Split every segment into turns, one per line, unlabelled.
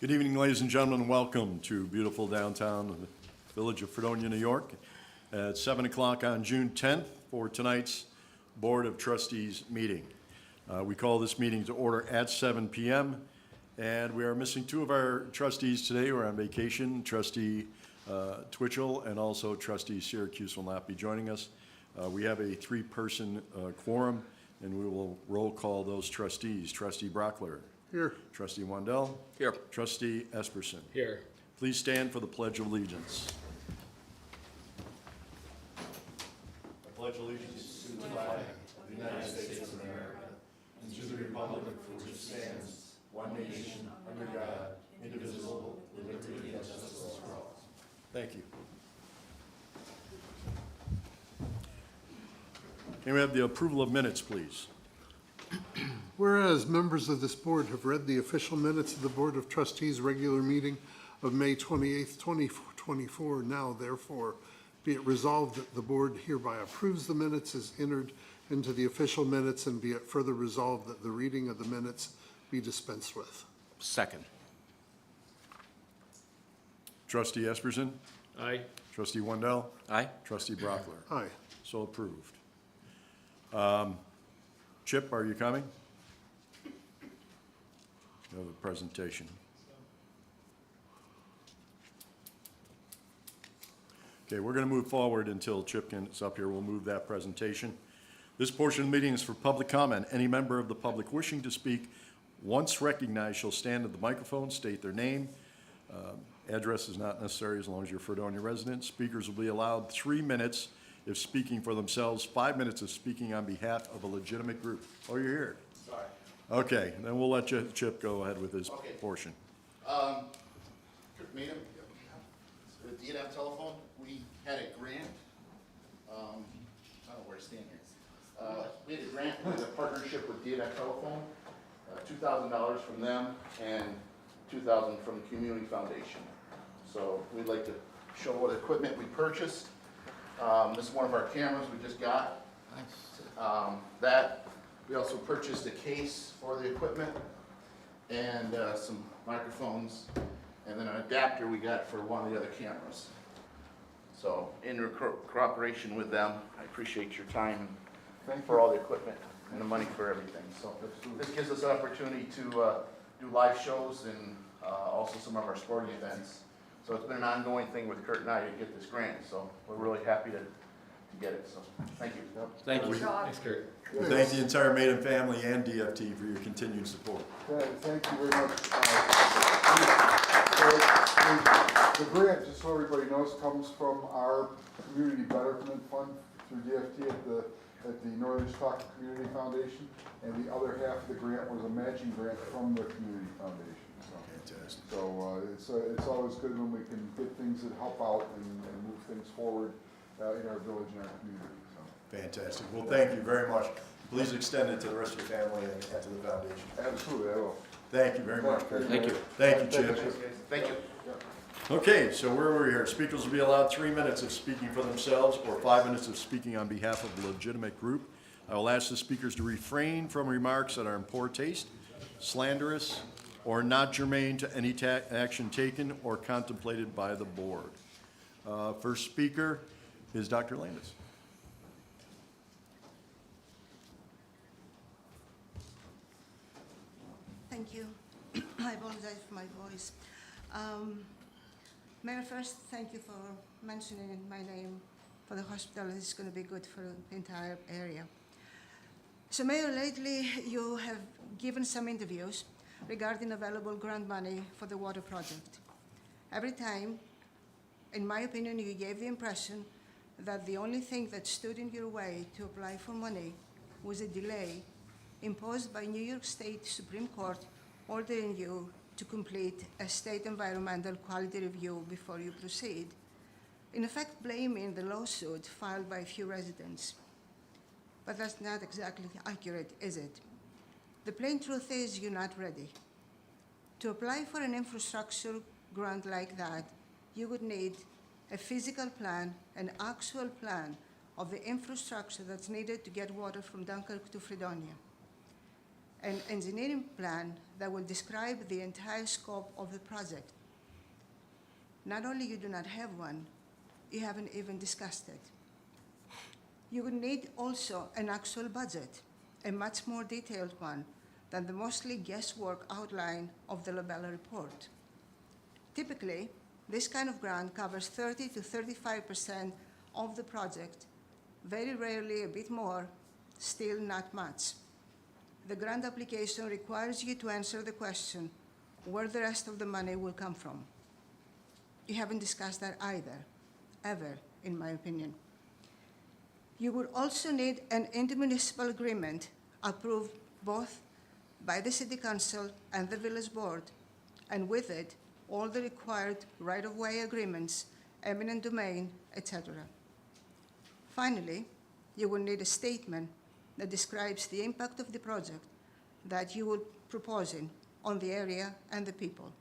Good evening, ladies and gentlemen, and welcome to beautiful downtown Village of Fredonia, New York at 7 o'clock on June 10th for tonight's Board of Trustees meeting. We call this meeting to order at 7 p.m. and we are missing two of our trustees today. We're on vacation. Trustee Twitchell and also Trustee Syracuse will not be joining us. We have a three-person quorum, and we will roll call those trustees. Trustee Brockler.
Here.
Trustee Wandel.
Here.
Trustee Esperson.
Here.
Please stand for the Pledge of Allegiance. I pledge allegiance to the flag of the United States of America and to the republic for which it stands, one nation, under God, indivisible, with liberty and justice for all. Thank you. Can we have the approval of minutes, please?
Whereas members of this board have read the official minutes of the Board of Trustees regular meeting of May 28th, 2024, now therefore be it resolved that the board hereby approves the minutes as entered into the official minutes, and be it further resolved that the reading of the minutes be dispensed with.
Second.
Trustee Esperson.
Aye.
Trustee Wandel.
Aye.
Trustee Brockler.
Aye.
So approved. Chip, are you coming? You have a presentation. Okay, we're going to move forward until Chip gets up here. We'll move that presentation. This portion of the meeting is for public comment. Any member of the public wishing to speak, once recognized, shall stand at the microphone, state their name. Address is not necessary as long as you're a Fredonia resident. Speakers will be allowed 3 minutes if speaking for themselves, 5 minutes if speaking on behalf of a legitimate group. Oh, you're here.
Sorry.
Okay, then we'll let Chip go ahead with his
Okay.
portion.
Madam, with DNF telephone, we had a grant. I don't know where to stand here. We had a grant with a partnership with DNF telephone, $2,000 from them and $2,000 from the Community Foundation. So we'd like to show what equipment we purchased. This is one of our cameras we just got. We also purchased a case for the equipment and some microphones, and then an adapter we got for one of the other cameras. So in cooperation with them, I appreciate your time for all the equipment and the money for everything. So this gives us an opportunity to do live shows and also some of our sporting events. So it's been an ongoing thing with Kurt and I to get this grant, so we're really happy to get it, so thank you.
Thank you. Thanks, Kurt.
Thank the entire Maiden family and DFT for your continued support.
Thank you very much. The grant, just so everybody knows, comes from our Community Betterment Fund through DFT at the Northern Stock Community Foundation, and the other half of the grant was a matching grant from the Community Foundation.
Fantastic.
So it's always good when we can get things that help out and move things forward in our village and our community. So.
Fantastic. Well, thank you very much. Please extend it to the rest of your family and to the foundation.
Absolutely, I will.
Thank you very much.
Thank you.
Thank you, Chip.
Thank you.
Okay, so where are we here? Speakers will be allowed 3 minutes of speaking for themselves or 5 minutes of speaking on behalf of a legitimate group. I will ask the speakers to refrain from remarks that are in poor taste, slanderous, or not germane to any action taken or contemplated by the board. First speaker is Dr. Landis.
Thank you. I apologize for my voice. Mayor, first, thank you for mentioning my name for the hospital. It's going to be good for the entire area. So, Mayor, lately you have given some interviews regarding available grant money for the water project. Every time, in my opinion, you gave the impression that the only thing that stood in your way to apply for money was a delay imposed by New York State Supreme Court ordering you to complete a state environmental quality review before you proceed, in effect blaming the lawsuit filed by a few residents. But that's not exactly accurate, is it? The plain truth is you're not ready. To apply for an infrastructure grant like that, you would need a physical plan, an actual plan of the infrastructure that's needed to get water from Dunkirk to Fredonia. an engineering plan that will describe the entire scope of the project. Not only you do not have one, you haven't even discussed it. You would need also an actual budget, a much more detailed one than the mostly guesswork outline of the Lobella report. Typically, this kind of grant covers 30 to 35% of the project, very rarely a bit more, still not much. The grant application requires you to answer the question where the rest of the money will come from. You haven't discussed that either, ever, in my opinion. You would also need an intermunicipal agreement approved both by the City Council and the Village Board, and with it, all the required right-of-way agreements, eminent domain, etc. Finally, you will need a statement that describes the impact of the project that you will proposing on the area and the people,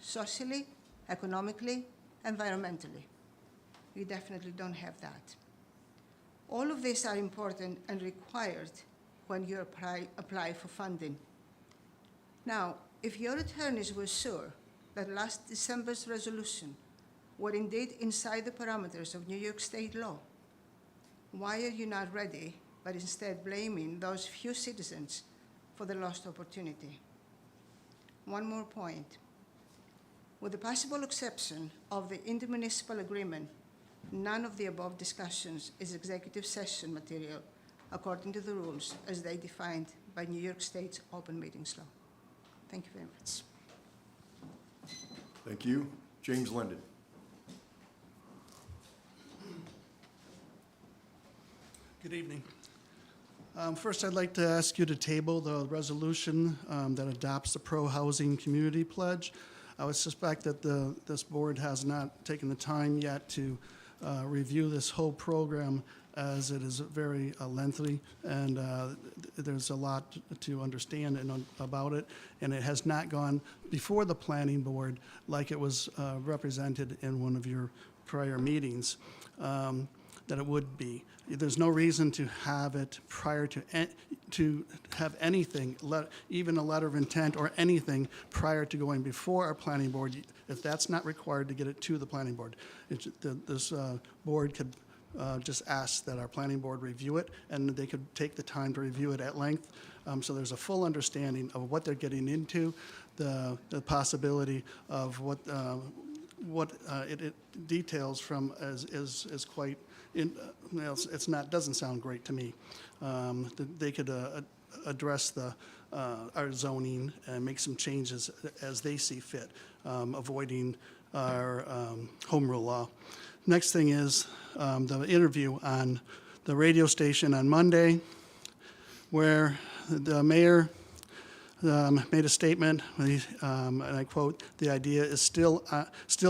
socially, economically, environmentally. You definitely don't have that. All of these are important and required when you apply for funding. Now, if your attorneys were sure that last December's resolution were indeed inside the parameters of New York state law, why are you not ready, but instead blaming those few citizens for the lost opportunity? One more point. With the possible exception of the intermunicipal agreement, none of the above discussions is executive session material according to the rules as they defined by New York State's open meetings law. Thank you very much.
Thank you. James Linden.
Good evening. First, I'd like to ask you to table the resolution that adopts the pro-housing community pledge. I would suspect that this board has not taken the time yet to review this whole program, as it is very lengthy, and there's a lot to understand about it, and it has not gone before the planning board like it was represented in one of your prior meetings, that it would be. There's no reason to have it prior to have anything, even a letter of intent or anything prior to going before our planning board, if that's not required to get it to the planning board. This board could just ask that our planning board review it, and they could take the time to review it at length, so there's a full understanding of what they're getting into, the possibility of what it details from is quite. Doesn't sound great to me. They could address our zoning and make some changes as they see fit, avoiding our home rule law. Next thing is the interview on the radio station on Monday, where the mayor made a statement, and I quote, "The idea is still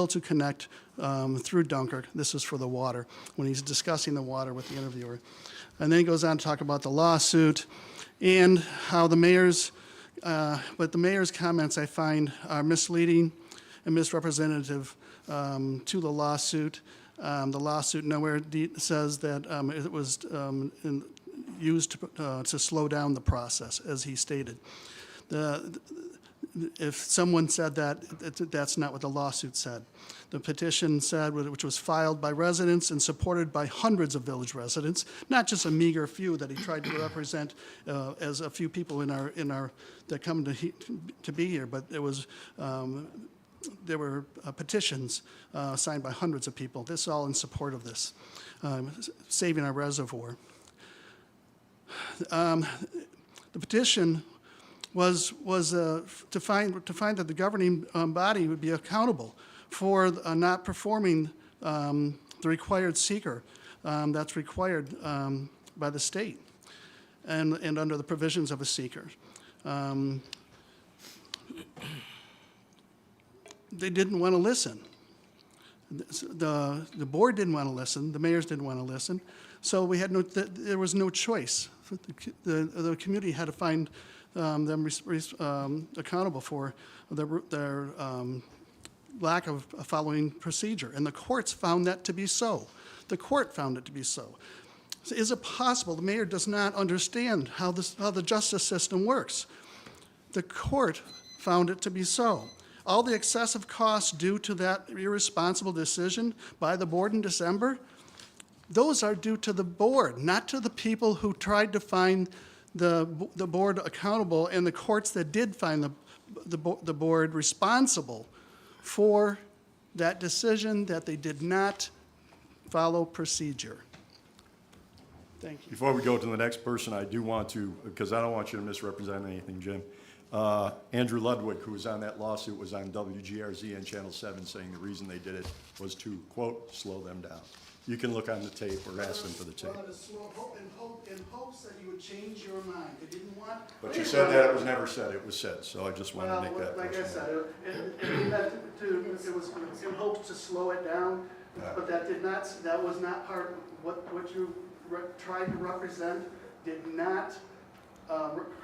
to connect through Dunkirk." This is for the water, when he's discussing the water with the interviewer. And then he goes on to talk about the lawsuit and how the mayor's comments I find are misleading and misrepresentative to the lawsuit. The lawsuit nowhere says that it was used to slow down the process, as he stated. If someone said that, that's not what the lawsuit said. The petition said, which was filed by residents and supported by hundreds of village residents, not just a meager few that he tried to represent as a few people in our that come to be here, but it was there were petitions signed by hundreds of people. This all in support of this, saving our reservoir. The petition was to find that the governing body would be accountable for not performing the required seeker that's required by the state and under the provisions of a seeker. They didn't want to listen. The board didn't want to listen. The mayors didn't want to listen. So we had there was no choice. The community had to find them accountable for their lack of following procedure. And the courts found that to be so. The court found it to be so. So is it possible the mayor does not understand how the justice system works? The court found it to be so. All the excessive costs due to that irresponsible decision by the board in December, those are due to the board, not to the people who tried to find the board accountable and the courts that did find the board responsible for that decision that they did not follow procedure. Thank you.
Before we go to the next person, I do want to, because I don't want you to misrepresent anything, Jim. Andrew Ludwig, who was on that lawsuit, was on WGRZ and Channel 7 saying the reason they did it was to, quote, slow them down. You can look on the tape or ask them for the tape.
Well, in hopes that you would change your mind. They didn't want.
But you said that it was never said, it was said, so I just wanted to make that.
Like I
question.
said, it was in hopes to slow it down, but that was not part of what you tried to represent, did not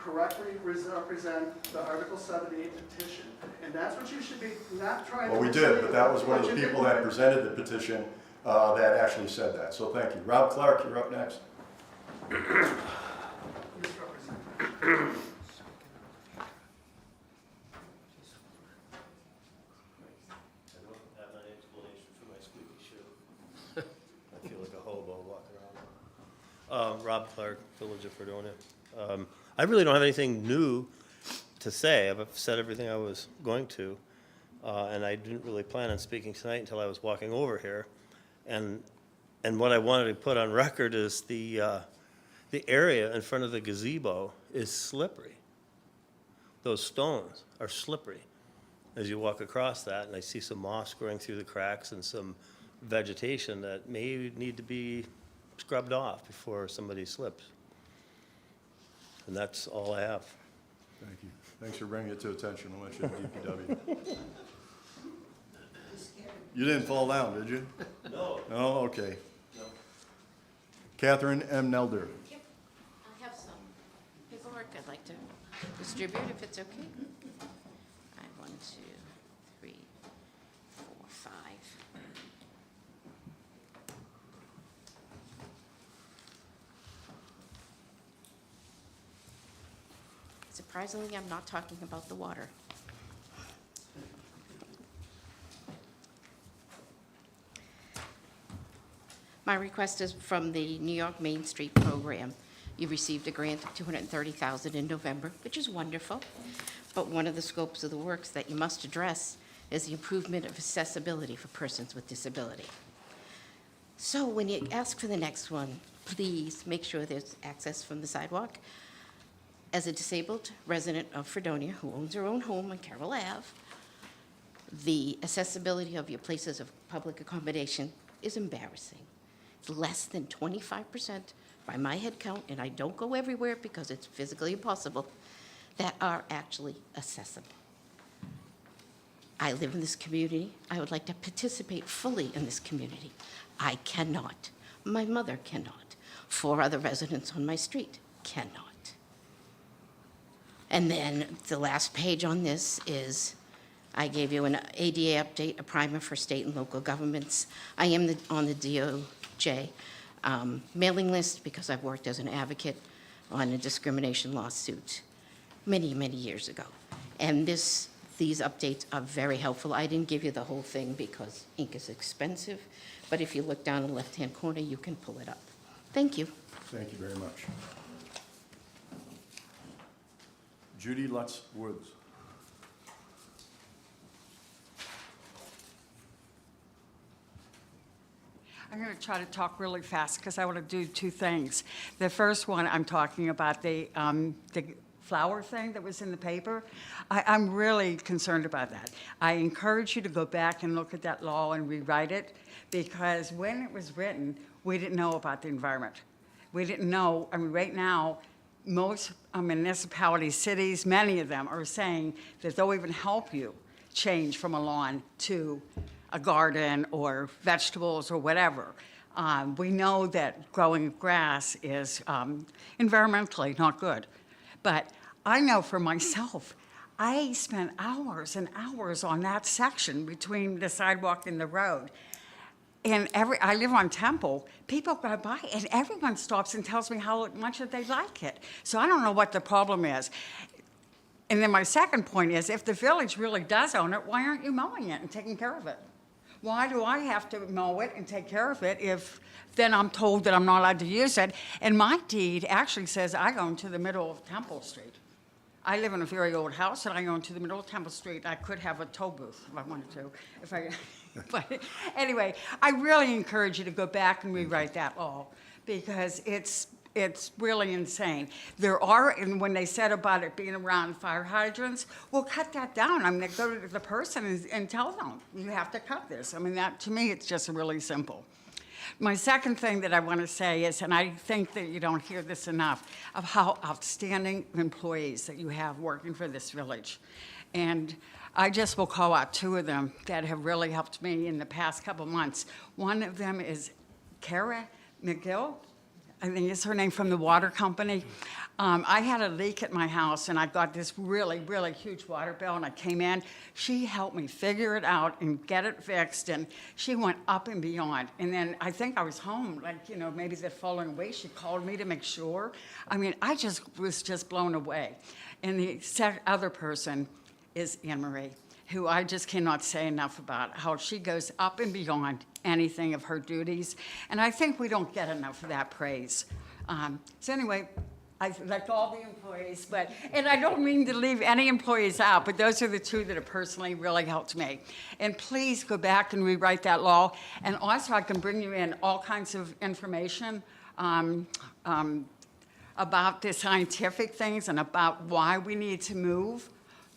correctly represent the Article 78 petition. And that's what you should be not trying to.
Well, we did, but that was one of the people that presented the petition that actually said that, so thank you. Rob Clark, you're up next.
I don't have an explanation for my squeaky shoe. I feel like a hobo walking around. Rob Clark, Village of Fredonia. I really don't have anything new to say. I've said everything I was going to, and I didn't really plan on speaking tonight until I was walking over here. And what I wanted to put on record is the area in front of the gazebo is slippery. Those stones are slippery as you walk across that, and I see some moss growing through the cracks and some vegetation that may need to be scrubbed off before somebody slips. And that's all I have.
Thank you. Thanks for bringing it to attention. I want you to DPW. You didn't fall down, did you?
No.
Oh, okay.
No.
Catherine M. Nelder.
Yep, I have some paperwork I'd like to distribute, if it's okay. I have 1, 2, 3, 4, 5. Surprisingly, I'm not talking about the water. My request is from the New York Main Street Program. You received a grant of $230,000 in November, which is wonderful. But one of the scopes of the works that you must address is the improvement of accessibility for persons with disability. So when you ask for the next one, please make sure there's access from the sidewalk. As a disabled resident of Fredonia who owns her own home on Carroll Ave, the accessibility of your places of public accommodation is embarrassing. It's less than 25% by my head count, and I don't go everywhere because it's physically impossible, that are actually accessible. I live in this community. I would like to participate fully in this community. I cannot. My mother cannot. 4 other residents on my street cannot. And then the last page on this is, I gave you an ADA update, a primer for state and local governments. I am on the DOJ mailing list because I've worked as an advocate on a discrimination lawsuit many, many years ago. And these updates are very helpful. I didn't give you the whole thing because ink is expensive, but if you look down in the left-hand corner, you can pull it up. Thank you.
Thank you very much. Judy Lutz Woods.
I'm going to try to talk really fast because I want to do 2 things. The first one, I'm talking about the flower thing that was in the paper. I'm really concerned about that. I encourage you to go back and look at that law and rewrite it, because when it was written, we didn't know about the environment. We didn't know, I mean, right now, most municipalities, cities, many of them are saying that they'll even help you change from a lawn to a garden or vegetables or whatever. We know that growing grass is environmentally not good. But I know for myself, I spent hours and hours on that section between the sidewalk and the road. And I live on Temple, people go by and everyone stops and tells me how much that they like it. So I don't know what the problem is. And then my second point is, if the village really does own it, why aren't you mowing it and taking care of it? Why do I have to mow it and take care of it if then I'm told that I'm not allowed to use it? And my deed actually says I own to the middle of Temple Street. I live in a very old house and I own to the middle of Temple Street. I could have a toll booth if I wanted to, but anyway, I really encourage you to go back and rewrite that law because it's really insane. There are, and when they said about it being around fire hydrants, well, cut that down. I mean, go to the person and tell them, you have to cut this. I mean, that, to me, it's just really simple. My second thing that I want to say is, and I think that you don't hear this enough, of how outstanding employees that you have working for this village. And I just will call out two of them that have really helped me in the past couple months. One of them is Kara McGill, I think is her name, from the water company. I had a leak at my house, and I got this really, really huge water bill, and I came in. She helped me figure it out and get it fixed, and she went up and beyond. And then I think I was home, like, you know, maybe the following week, she called me to make sure. I mean, I was just blown away. And the other person is Anne Marie, who I just cannot say enough about, how she goes up and beyond anything of her duties. And I think we don't get enough of that praise. So anyway, I like all the employees, and I don't mean to leave any employees out, but those are the two that have personally really helped me. And please go back and rewrite that law. And also I can bring you in all kinds of information about the scientific things and about why we need to move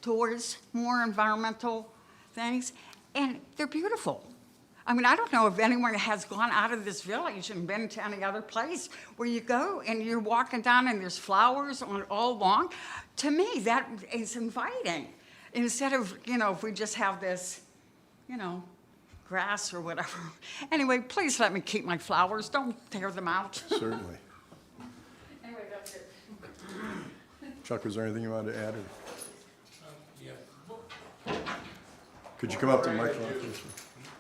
towards more environmental things. And they're beautiful. I mean, I don't know if anyone has gone out of this village and been to any other place where you go and you're walking down and there's flowers all along. To me, that is inviting. Instead of, you know, if we just have this, you know, grass or whatever. Anyway, please let me keep my flowers. Don't tear them out.
Certainly.
Anyway, that's it.
Chuck, was there anything you wanted to add? Could you come up to the microphone, please?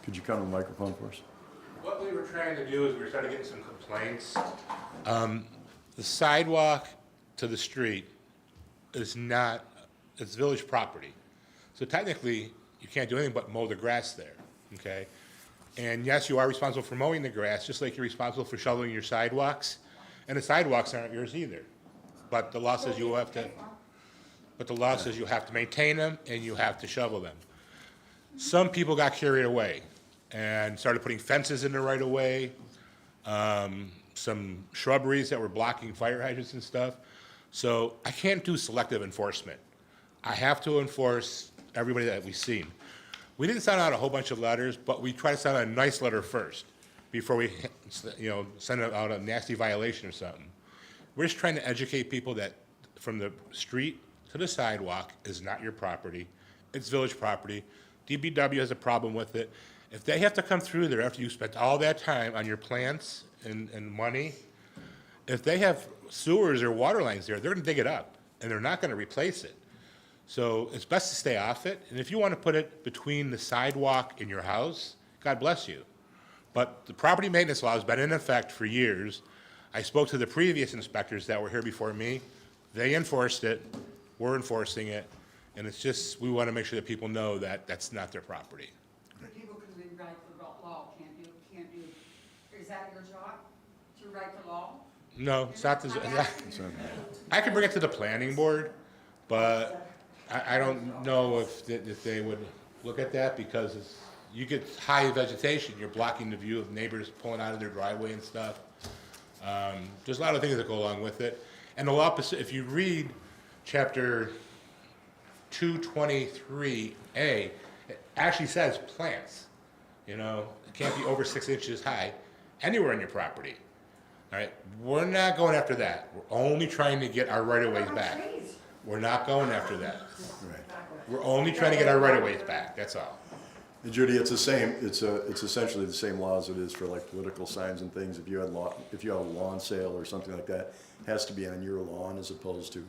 Could you come to the microphone for us?
What we were trying to do is we were trying to get some complaints. The sidewalk to the street is not, it's village property. So technically, you can't do anything but mow the grass there, okay? And yes, you are responsible for mowing the grass, just like you're responsible for shoveling your sidewalks. And the sidewalks aren't yours either. But the law says you have to, you have to maintain them and you have to shovel them. Some people got carried away and started putting fences in the right of way, some shrubberies that were blocking fire hydrants and stuff. So I can't do selective enforcement. I have to enforce everybody that we see. We didn't send out a whole bunch of letters, but we try to send out a nice letter first before we, you know, send out a nasty violation or something. We're just trying to educate people that from the street to the sidewalk is not your property. It's village property. DPW has a problem with it. If they have to come through there after you spent all that time on your plants and money, if they have sewers or water lines there, they're gonna dig it up and they're not gonna replace it. So it's best to stay off it. And if you wanna put it between the sidewalk and your house, God bless you. But the property maintenance law has been in effect for years. I spoke to the previous inspectors that were here before me. They enforced it, we're enforcing it. And it's just, we want to make sure that people know that that's not their property.
People can rewrite the law, can't you? Is that your job, to write the law?
No, it's not, I can bring it to the planning board, but I don't know if they would look at that because you get high vegetation, you're blocking the view of neighbors pulling out of their driveway and stuff. There's a lot of things that go along with it. And the law, if you read chapter 223A, it actually says plants. You know, it can't be over 6 inches high anywhere on your property. All right, we're not going after that. We're only trying to get our right-of-ways back. We're not going after that.
Right.
We're only trying to get our right-of-ways back, that's all.
And Judy, it's the same, it's essentially the same law as it is for like political signs and things. If you have a lawn sale or something like that, it has to be on your lawn as opposed to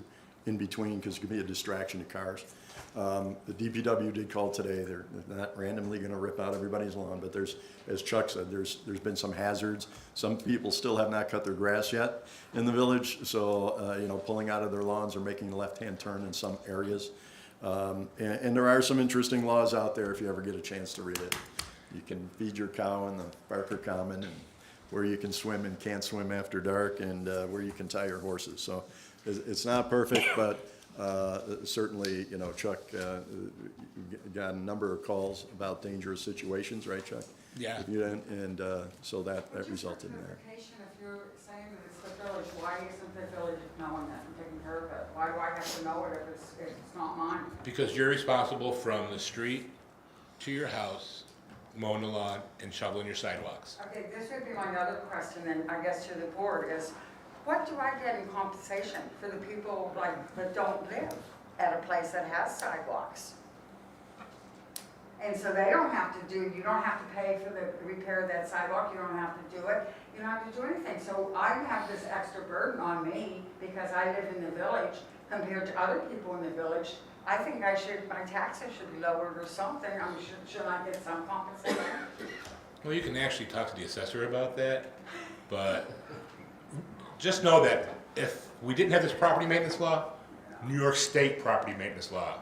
in between, because it could be a distraction to cars. The DPW did call today. They're not randomly gonna rip out everybody's lawn, but there's, as Chuck said, there's been some hazards. Some people still have not cut their grass yet in the village, so, you know, pulling out of their lawns or making a left-hand turn in some areas. And there are some interesting laws out there if you ever get a chance to read it. You can feed your cow in the Barker Common, and where you can swim and can't swim after dark, and where you can tie your horses. So it's not perfect, but certainly, you know, Chuck got a number of calls about dangerous situations, right, Chuck?
Yeah.
And so that resulted in that.
If you're saying that it's the village, why isn't the village knowing that and taking care of it? Why do I have to know it if it's not mine?
Because you're responsible from the street to your house, mowing the lawn and shoveling your sidewalks.
Okay, this would be my other question, and I guess to the board, is what do I get in compensation for the people like that don't live at a place that has sidewalks? And so they don't have to do, you don't have to pay for the repair of that sidewalk, you don't have to do it, you don't have to do anything. So I have this extra burden on me because I live in the village compared to other people in the village. I think my taxes should be lowered or something. I mean, should I get some compensation?
Well, you can actually talk to the assessor about that, but just know that if we didn't have this property maintenance law, New York State property maintenance law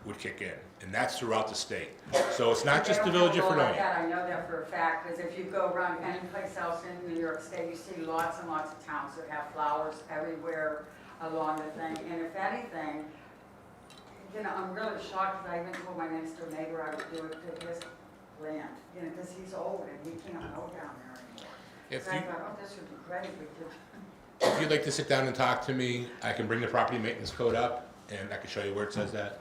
would kick in, and that's throughout the state. So it's not just the Village of Fredonia.
I know that for a fact, because if you go around any place else in New York State, you see lots and lots of towns that have flowers everywhere along the thing. And if anything, you know, I'm really shocked because I even told my next door neighbor I would do it to his land, you know, because he's old and he can't go down there anymore.
If
So I
you,
thought, oh, this would be great if we could.
if you'd like to sit down and talk to me, I can bring the property maintenance code up, and I can show you where it says that.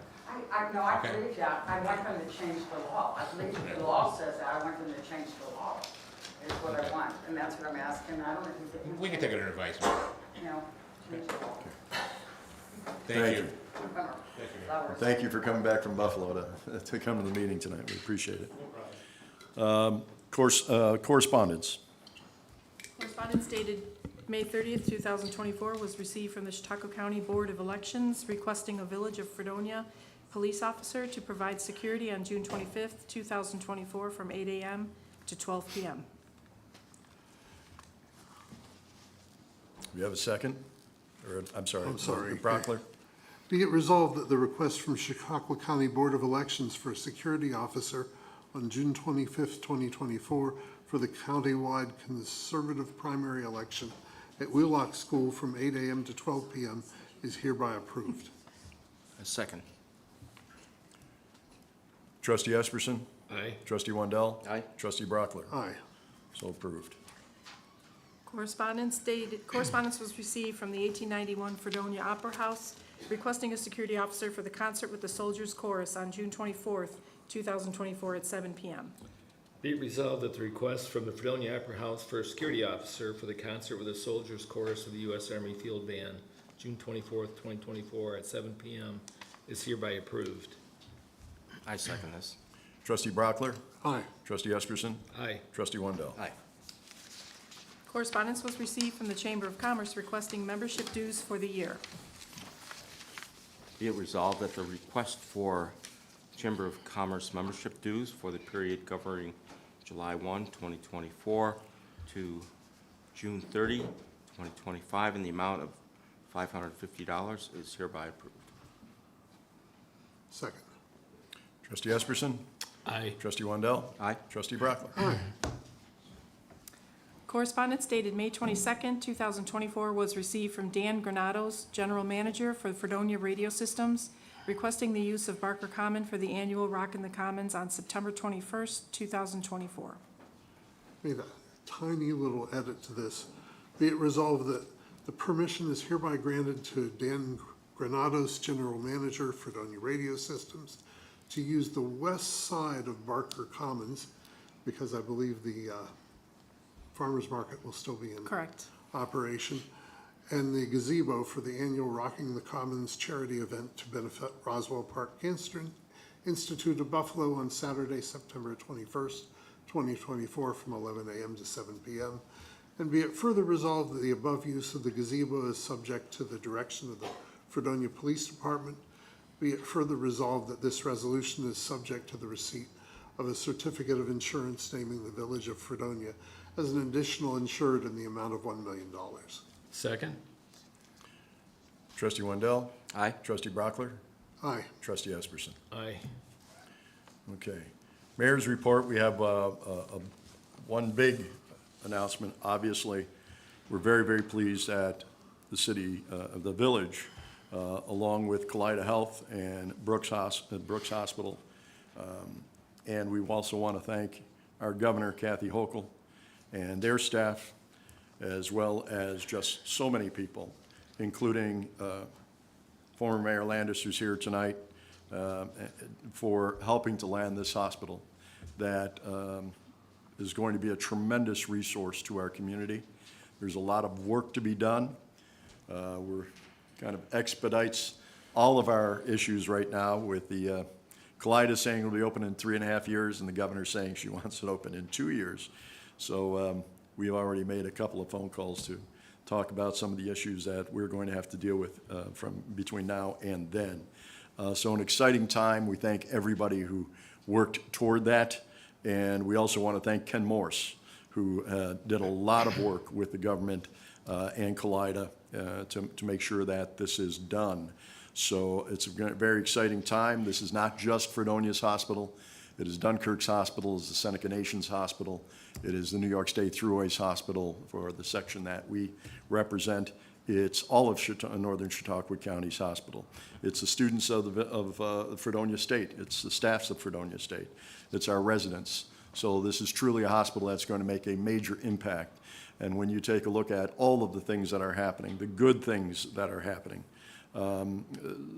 I
Okay.
believe that. I want them to change the law. I believe the law says that. I want them to change the law. Is what I want, and that's what I'm asking. I don't know if you
We can take it under advisement.
you know, change the law.
Thank you.
Flowers.
Thank you for coming back from Buffalo to come to the meeting tonight. We appreciate it. Correspondence.
Correspondence dated May 30th, 2024 was received from the Chautauqua County Board of Elections requesting a Village of Fredonia police officer to provide security on June 25th, 2024 from 8 a.m. to 12 p.m.
Do you have a second? Or, I'm sorry.
I'm sorry.
Brockler?
Be it resolved that the request from Chautauqua County Board of Elections for a security officer on June 25th, 2024 for the countywide conservative primary election at Wheelock School from 8 a.m. to 12 p.m. is hereby approved.
A second.
Trustee Esperson?
Aye.
Trustee Wendell?
Aye.
Trustee Brockler?
Aye.
So approved.
Correspondence was received from the 1891 Fredonia Opera House requesting a security officer for the concert with the Soldiers Chorus on June 24th, 2024 at 7 p.m.
Be it resolved that the request from the Fredonia Opera House for a security officer for the concert with the Soldiers Chorus of the U.S. Army Field Band, June 24th, 2024 at 7 p.m. is hereby approved.
I second this.
Trustee Brockler?
Aye.
Trustee Esperson?
Aye.
Trustee Wendell?
Aye.
Correspondence was received from the Chamber of Commerce requesting membership dues for the year.
Be it resolved that the request for Chamber of Commerce membership dues for the period covering July 1, 2024 to June 30, 2025 in the amount of $550 is hereby approved.
Second.
Trustee Esperson?
Aye.
Trustee Wendell?
Aye.
Trustee Brockler?
Aye.
Correspondence dated May 22nd, 2024 was received from Dan Granados, General Manager for Fredonia Radio Systems, requesting the use of Barker Common for the annual Rock in the Commons on September 21st, 2024.
Made a tiny little edit to this. Be it resolved that the permission is hereby granted to Dan Granados, General Manager, Fredonia Radio Systems, to use the west side of Barker Commons, because I believe the farmer's market will still be in
Correct.
operation, and the gazebo for the annual Rocking the Commons charity event to benefit Roswell Park Cancer Institute of Buffalo on Saturday, September 21st, 2024 from 11 a.m. to 7 p.m. And be it further resolved that the above use of the gazebo is subject to the direction of the Fredonia Police Department. Be it further resolved that this resolution is subject to the receipt of a certificate of insurance naming the Village of Fredonia as an additional insured in the amount of $1 million.
Second?
Trustee Wendell?
Aye.
Trustee Brockler?
Aye.
Trustee Esperson?
Aye.
Okay. Mayor's report, we have one big announcement. Obviously, we're very, very pleased that the city, the village, along with Kaleida Health and Brooks Hospital. And we also want to thank our governor, Kathy Hochul, and their staff, as well as just so many people, including former Mayor Landis, who's here tonight, for helping to land this hospital that is going to be a tremendous resource to our community. There's a lot of work to be done. We're kind of expedites all of our issues right now with the Kaleida saying it'll be open in 3.5 years and the governor saying she wants it open in 2 years. So we've already made a couple of phone calls to talk about some of the issues that we're going to have to deal with from between now and then. So an exciting time. We thank everybody who worked toward that. And we also want to thank Ken Morse, who did a lot of work with the government and Kaleida to make sure that this is done. So it's a very exciting time. This is not just Fredonia's hospital. It is Dunkirk's hospital, it's the Seneca Nations Hospital. It is the New York State Thruways Hospital for the section that we represent. It's all of Northern Chautauqua County's hospital. It's the students of Fredonia State. It's the staffs of Fredonia State. It's our residents. So this is truly a hospital that's going to make a major impact. And when you take a look at all of the things that are happening, the good things that are happening,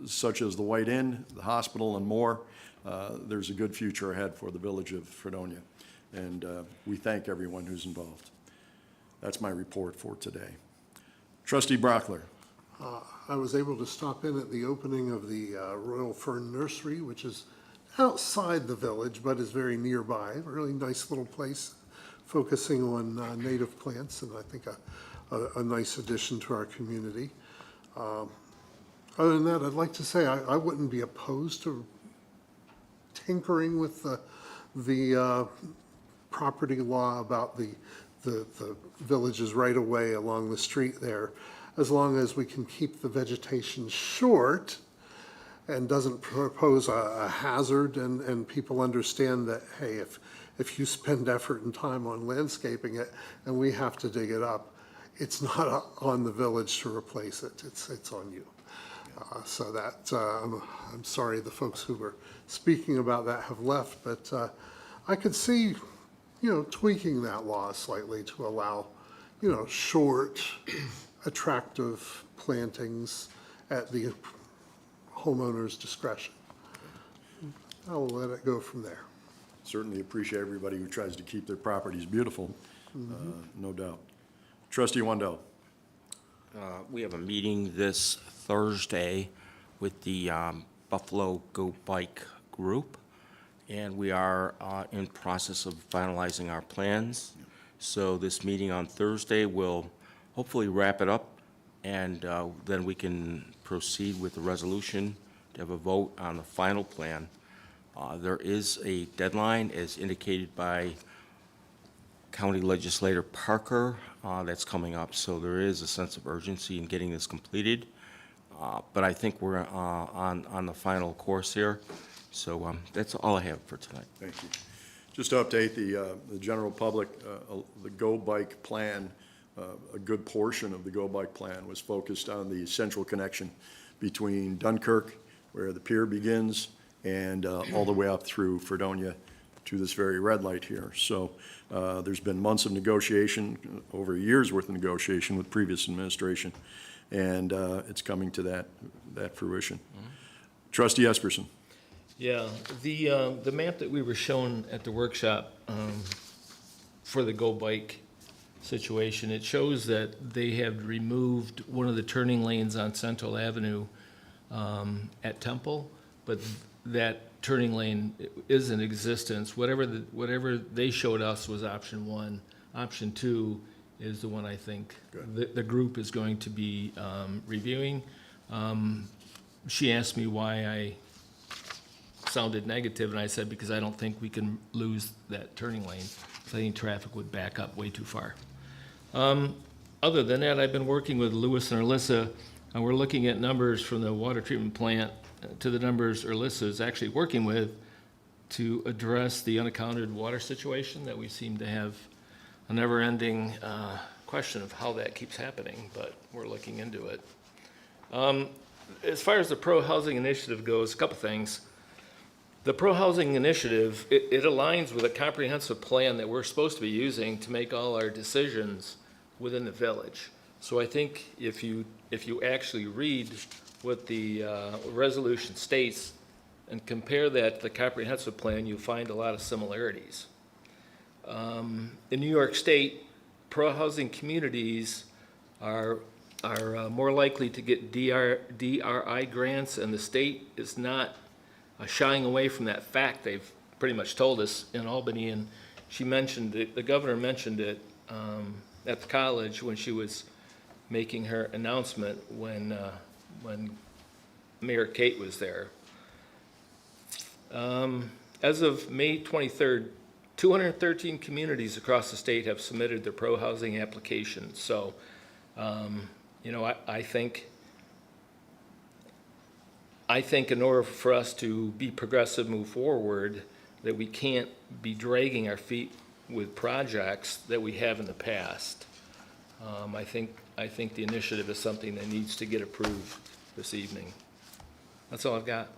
such as the White Inn, the hospital, and more, there's a good future ahead for the Village of Fredonia. And we thank everyone who's involved. That's my report for today. Trustee Brockler.
I was able to stop in at the opening of the Royal Fern Nursery, which is outside the village, but is very nearby. A really nice little place, focusing on native plants, and I think a nice addition to our community. Other than that, I'd like to say I wouldn't be opposed to tinkering with the property law about the village's right of way along the street there, as long as we can keep the vegetation short and doesn't propose a hazard, and people understand that, hey, if you spend effort and time on landscaping it and we have to dig it up, it's not on the village to replace it, it's on you. So that, I'm sorry the folks who were speaking about that have left, but I could see, tweaking that law slightly to allow, short, attractive plantings at the homeowner's discretion. I'll let it go from there.
Certainly appreciate everybody who tries to keep their properties beautiful, no doubt. Trustee Wendell.
We have a meeting this Thursday with the Buffalo Go Bike group, and we are in process of finalizing our plans. So this meeting on Thursday will hopefully wrap it up, and then we can proceed with the resolution to have a vote on the final plan. There is a deadline, as indicated by County Legislator Parker, that's coming up, so there is a sense of urgency in getting this completed. But I think we're on the final course here. So that's all I have for tonight.
Thank you. Just to update the general public, the Go Bike plan, a good portion of the Go Bike plan was focused on the central connection between Dunkirk, where the pier begins, and all the way up through Fredonia to this very red light here. So there's been months of negotiation, over a year's worth of negotiation with previous administration, and it's coming to that fruition. Trustee Esperson.
Yeah, the map that we were shown at the workshop for the Go Bike situation, it shows that they have removed one of the turning lanes on Central Avenue at Temple, but that turning lane is in existence. Whatever they showed us was option one. Option two is the one I think the group is going to be reviewing. She asked me why I sounded negative, and I said, because I don't think we can lose that turning lane. So I think traffic would back up way too far. Other than that, I've been working with Lewis and Alyssa, and we're looking at numbers from the water treatment plant to the numbers Alyssa is actually working with to address the unaccounted water situation that we seem to have a never-ending question of how that keeps happening, but we're looking into it. As far as the pro-housing initiative goes, a couple things. The pro-housing initiative, it aligns with a comprehensive plan that we're supposed to be using to make all our decisions within the village. So I think if you actually read what the resolution states and compare that to the comprehensive plan, you'll find a lot of similarities. In New York State, pro-housing communities are more likely to get DRI grants, and the state is not shying away from that fact. They've pretty much told us in Albany, and she mentioned it, the governor mentioned it at the college when she was making her announcement when Mayor Kate was there. As of May 23rd, 213 communities across the state have submitted their pro-housing applications. So, I think in order for us to be progressive, move forward, that we can't be dragging our feet with projects that we have in the past. I think the initiative is something that needs to get approved this evening. That's all I've got.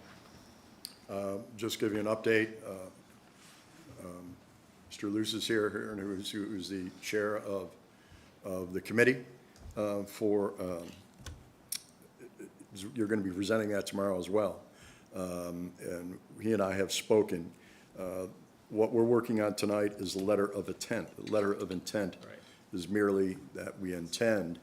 Just give you an update. Mr. Luce is here, who's the chair of the committee for, you're going to be presenting that tomorrow as well. And he and I have spoken. What we're working on tonight is the letter of intent. The letter of intent is merely that we intend.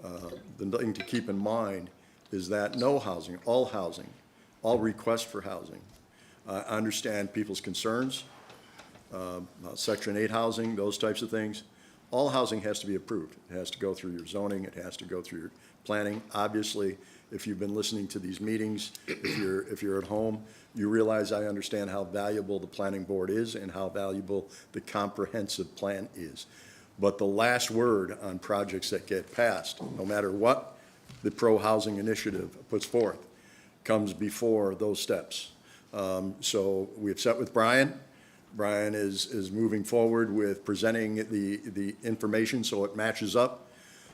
The thing to keep in mind is that no housing, all requests for housing. I understand people's concerns, Section 8 housing, those types of things. All housing has to be approved. It has to go through your zoning. It has to go through your planning. Obviously, if you've been listening to these meetings, if you're at home, you realize I understand how valuable the planning board is and how valuable the comprehensive plan is. But the last word on projects that get passed, no matter what the pro-housing initiative puts forth, comes before those steps. So we've set with Brian. Brian is moving forward with presenting the information so it matches up.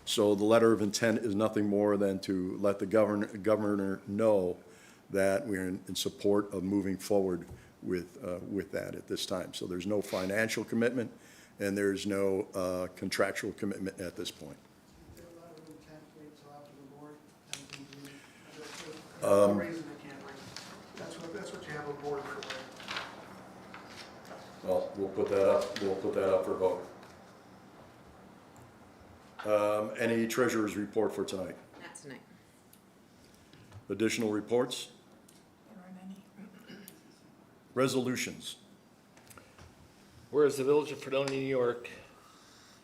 So the letter of intent is nothing more than to let the governor know that we're in support of moving forward with that at this time. So there's no financial commitment and there's no contractual commitment at this point.
That's what you have a board for.
Well, we'll put that up for vote. Any treasurer's report for tonight?
Not tonight.
Additional reports?
There aren't any.
Resolutions?
Whereas the Village of Fredonia, New York,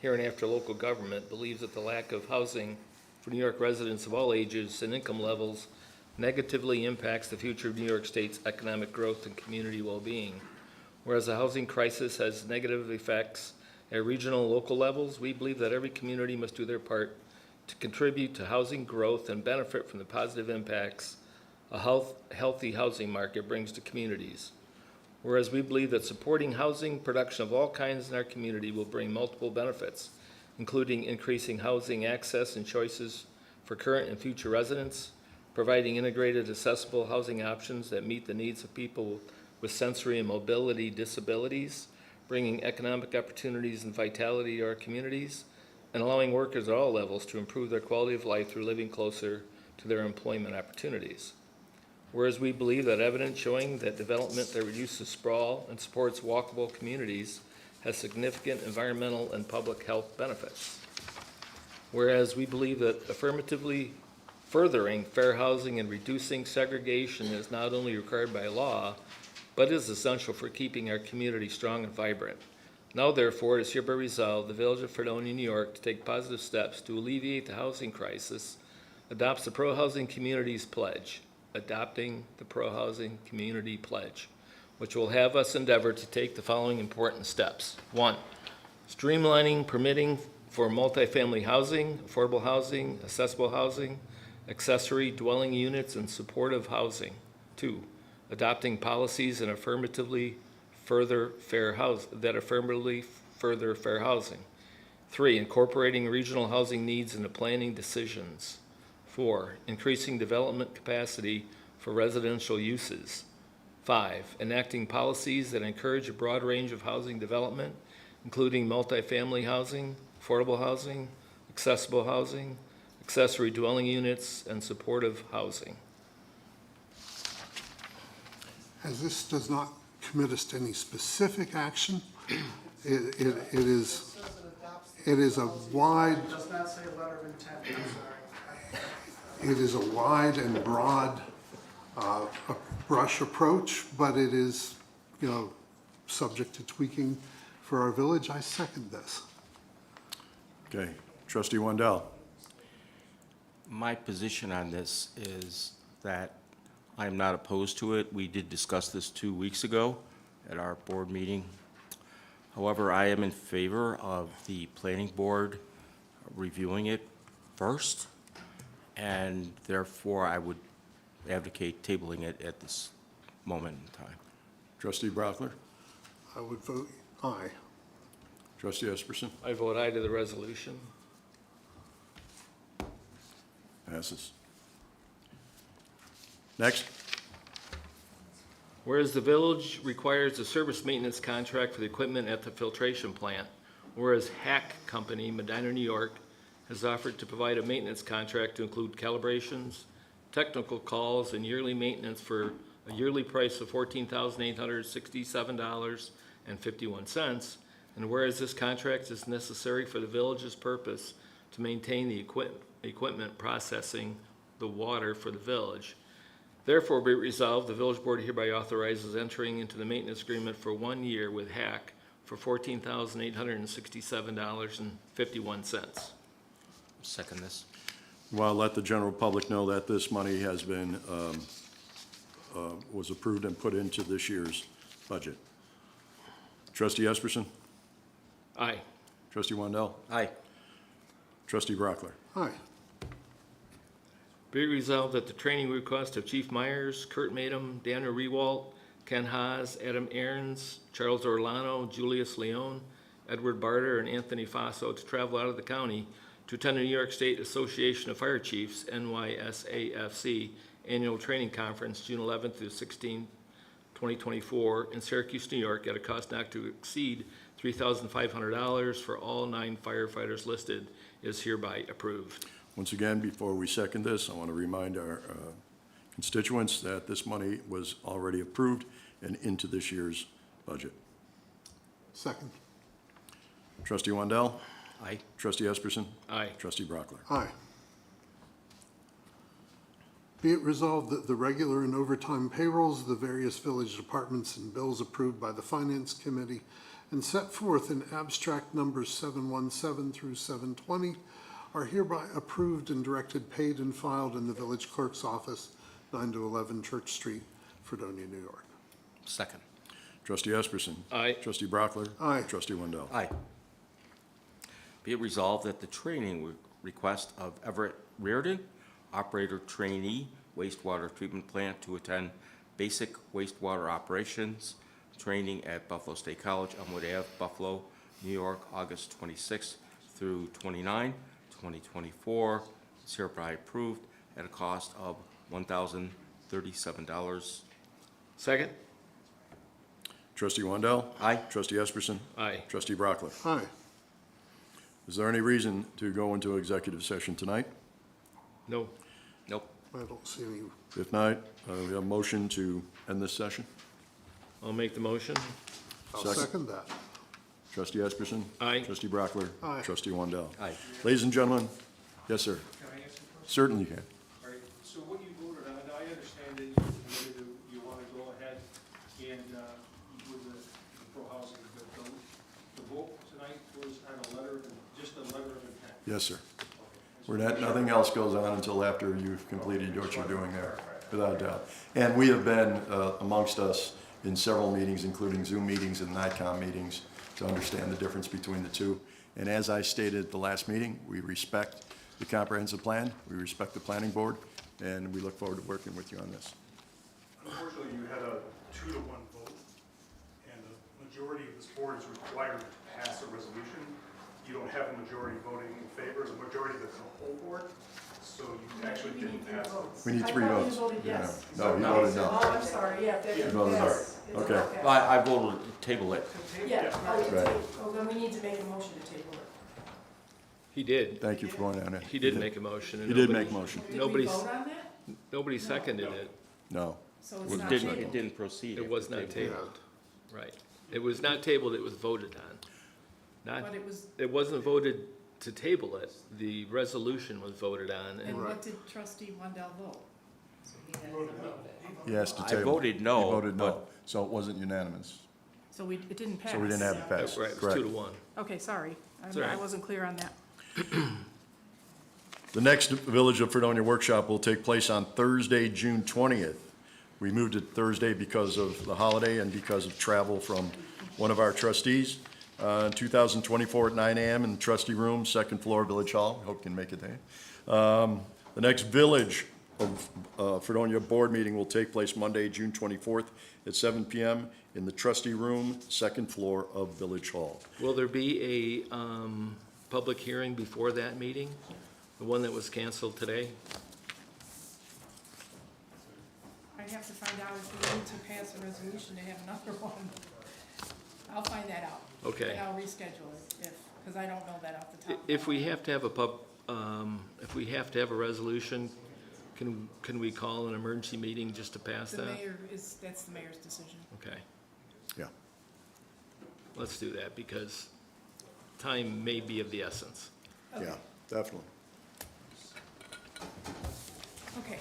hereinafter local government, believes that the lack of housing for New York residents of all ages and income levels negatively impacts the future of New York State's economic growth and community well-being. Whereas the housing crisis has negative effects at regional and local levels, we believe that every community must do their part to contribute to housing growth and benefit from the positive impacts a healthy housing market brings to communities. Whereas we believe that supporting housing production of all kinds in our community will bring multiple benefits, including increasing housing access and choices for current and future residents, providing integrated, accessible housing options that meet the needs of people with sensory and mobility disabilities, bringing economic opportunities and vitality to our communities, and allowing workers at all levels to improve their quality of life through living closer to their employment opportunities. Whereas we believe that evidence showing that development that reduces sprawl and supports walkable communities has significant environmental and public health benefits. Whereas we believe that affirmatively furthering fair housing and reducing segregation is not only required by law, but is essential for keeping our community strong and vibrant. Now, therefore, it is hereby resolved the Village of Fredonia, New York, to take positive steps to alleviate the housing crisis adopts the Pro-Housing Communities Pledge, adopting the Pro-Housing Community Pledge, which will have us endeavor to take the following important steps. 1, streamlining permitting for multifamily housing, affordable housing, accessible housing, accessory dwelling units, and supportive housing. 2, adopting policies and affirmatively further fair housing. 3, incorporating regional housing needs into planning decisions. 4, increasing development capacity for residential uses. 5, enacting policies that encourage a broad range of housing development, including multifamily housing, affordable housing, accessible housing, accessory dwelling units, and supportive housing.
As this does not commit us to any specific action, it is a wide,
It does not say letter of intent, I'm sorry.
it is a wide and broad brush approach, but it is, subject to tweaking for our village. I second this.
Okay, trustee Wendell.
My position on this is that I am not opposed to it. We did discuss this 2 weeks ago at our board meeting. However, I am in favor of the planning board reviewing it first, and therefore I would advocate tabling it at this moment in time.
Trustee Brockler.
I would vote aye.
Trustee Esperson.
I vote aye to the resolution.
Passes. Next.
Whereas the village requires a service maintenance contract for the equipment at the filtration plant, whereas Hack Company, Medina, New York, has offered to provide a maintenance contract to include calibrations, technical calls, and yearly maintenance for a yearly price of $14,867.51, and whereas this contract is necessary for the village's purpose to maintain the equipment processing the water for the village. Therefore, be it resolved, the village board hereby authorizes entering into the maintenance agreement for 1 year with Hack for $14,867.51.
Second this.
Well, let the general public know that this money has been, was approved and put into this year's budget. Trustee Esperson.
Aye.
Trustee Wendell.
Aye.
Trustee Brockler.
Aye.
Be it resolved that the training request of Chief Myers, Kurt Madum, Daniel Rewalt, Ken Haas, Adam Aarons, Charles Orlano, Julius Leone, Edward Barter, and Anthony Faso to travel out of the county to attend the New York State Association of Fire Chiefs, NYSAFC, Annual Training Conference, June 11th through 16th, 2024, in Syracuse, New York, at a cost not to exceed $3,500 for all 9 firefighters listed, is hereby approved.
Once again, before we second this, I want to remind our constituents that this money was already approved and into this year's budget.
Second.
Trustee Wendell.
Aye.
Trustee Esperson.
Aye.
Trustee Brockler.
Aye. Be it resolved that the regular and overtime payrolls of the various village departments and bills approved by the Finance Committee and set forth in abstract numbers 717 through 720 are hereby approved and directed, paid, and filed in the village clerk's office, 9 to 11 Church Street, Fredonia, New York.
Second.
Trustee Esperson.
Aye.
Trustee Brockler.
Aye.
Trustee Wendell.
Aye. Be it resolved that the training request of Everett Reardon, operator trainee, wastewater treatment plant, to attend basic wastewater operations training at Buffalo State College, Elmwood Ave, Buffalo, New York, August 26th through 29, 2024, is hereby approved at a cost of $1,037.
Second?
Trustee Wendell.
Aye.
Trustee Esperson.
Aye.
Trustee Brockler.
Aye.
Is there any reason to go into executive session tonight?
No.
Nope.
I don't see any.
If not, we have a motion to end this session.
I'll make the motion.
I'll
Second.
second that.
Trustee Esperson.
Aye.
Trustee Brockler.
Aye.
Trustee Wendell.
Aye.
Ladies and gentlemen, yes, sir.
Can I answer first?
Certainly you can.
All right, so what you voted on, I understand that you want to go ahead and, with the pro-housing, but the vote tonight was on a letter of, just a letter of intent.
Yes, sir.
Okay, and
Where that, nothing else goes on until after you've completed what you're doing there, without a doubt. And we have been amongst us in several meetings, including Zoom meetings and NICOM meetings, to understand the difference between the two. And as I stated at the last meeting, we respect the comprehensive plan, we respect the planning board, and we look forward to working with you on this.
Unfortunately, you had a 2-to-1 vote, and the majority of this board is required to pass a resolution. You don't have a majority voting in favor, the majority of the whole board, so you actually didn't pass it.
We need 3 votes.
I thought you voted
Yeah.
yes.
No, you voted no.
Oh, I'm sorry, yeah, that
You
is,
voted no.
yes. It's
Okay.
okay.
I voted to table it.
Yeah, oh, you
Right.
did. Oh, then we need to make a motion to table it.
He did.
Thank you for going on it.
He did make a motion. and
You did
nobody-
make a motion.
Did we
Nobody's,
vote on that?
nobody seconded it.
No.
So it's
It
not
didn't, it
tabled.
didn't proceed.
It was
after
not
table.
tabled. Right. It was not tabled, it was voted on. Not,
But it was,
it wasn't voted to table it. The resolution was voted on,
and
and
what did trustee Wendell vote?
He asked to
I
table.
voted no,
He voted no,
but-
so it wasn't unanimous.
So it didn't pass.
So we didn't have it pass.
right, it was
Correct.
2-to-1.
Okay, sorry.
It's all
I
right.
wasn't clear on that.
The next Village of Fredonia workshop will take place on Thursday, June 20th. We moved it Thursday because of the holiday and because of travel from one of our trustees. 2024 at 9 a.m. in the trustee room, second floor, Village Hall. Hope you can make it there. The next Village of Fredonia board meeting will take place Monday, June 24th at 7 p.m. in the trustee room, second floor of Village Hall.
Will there be a public hearing before that meeting? The one that was canceled today?
I have to find out if we need to pass a resolution to have another one. I'll find that out.
Okay.
And I'll reschedule it because I don't know that off the top. of my
If we
head.
have to have if we have to have a resolution, can we call an emergency meeting just to pass
The
that?
mayor that's the mayor's decision.
Okay,
Yeah.
let's do that because time may be of the essence.
Yeah, definitely.
Okay,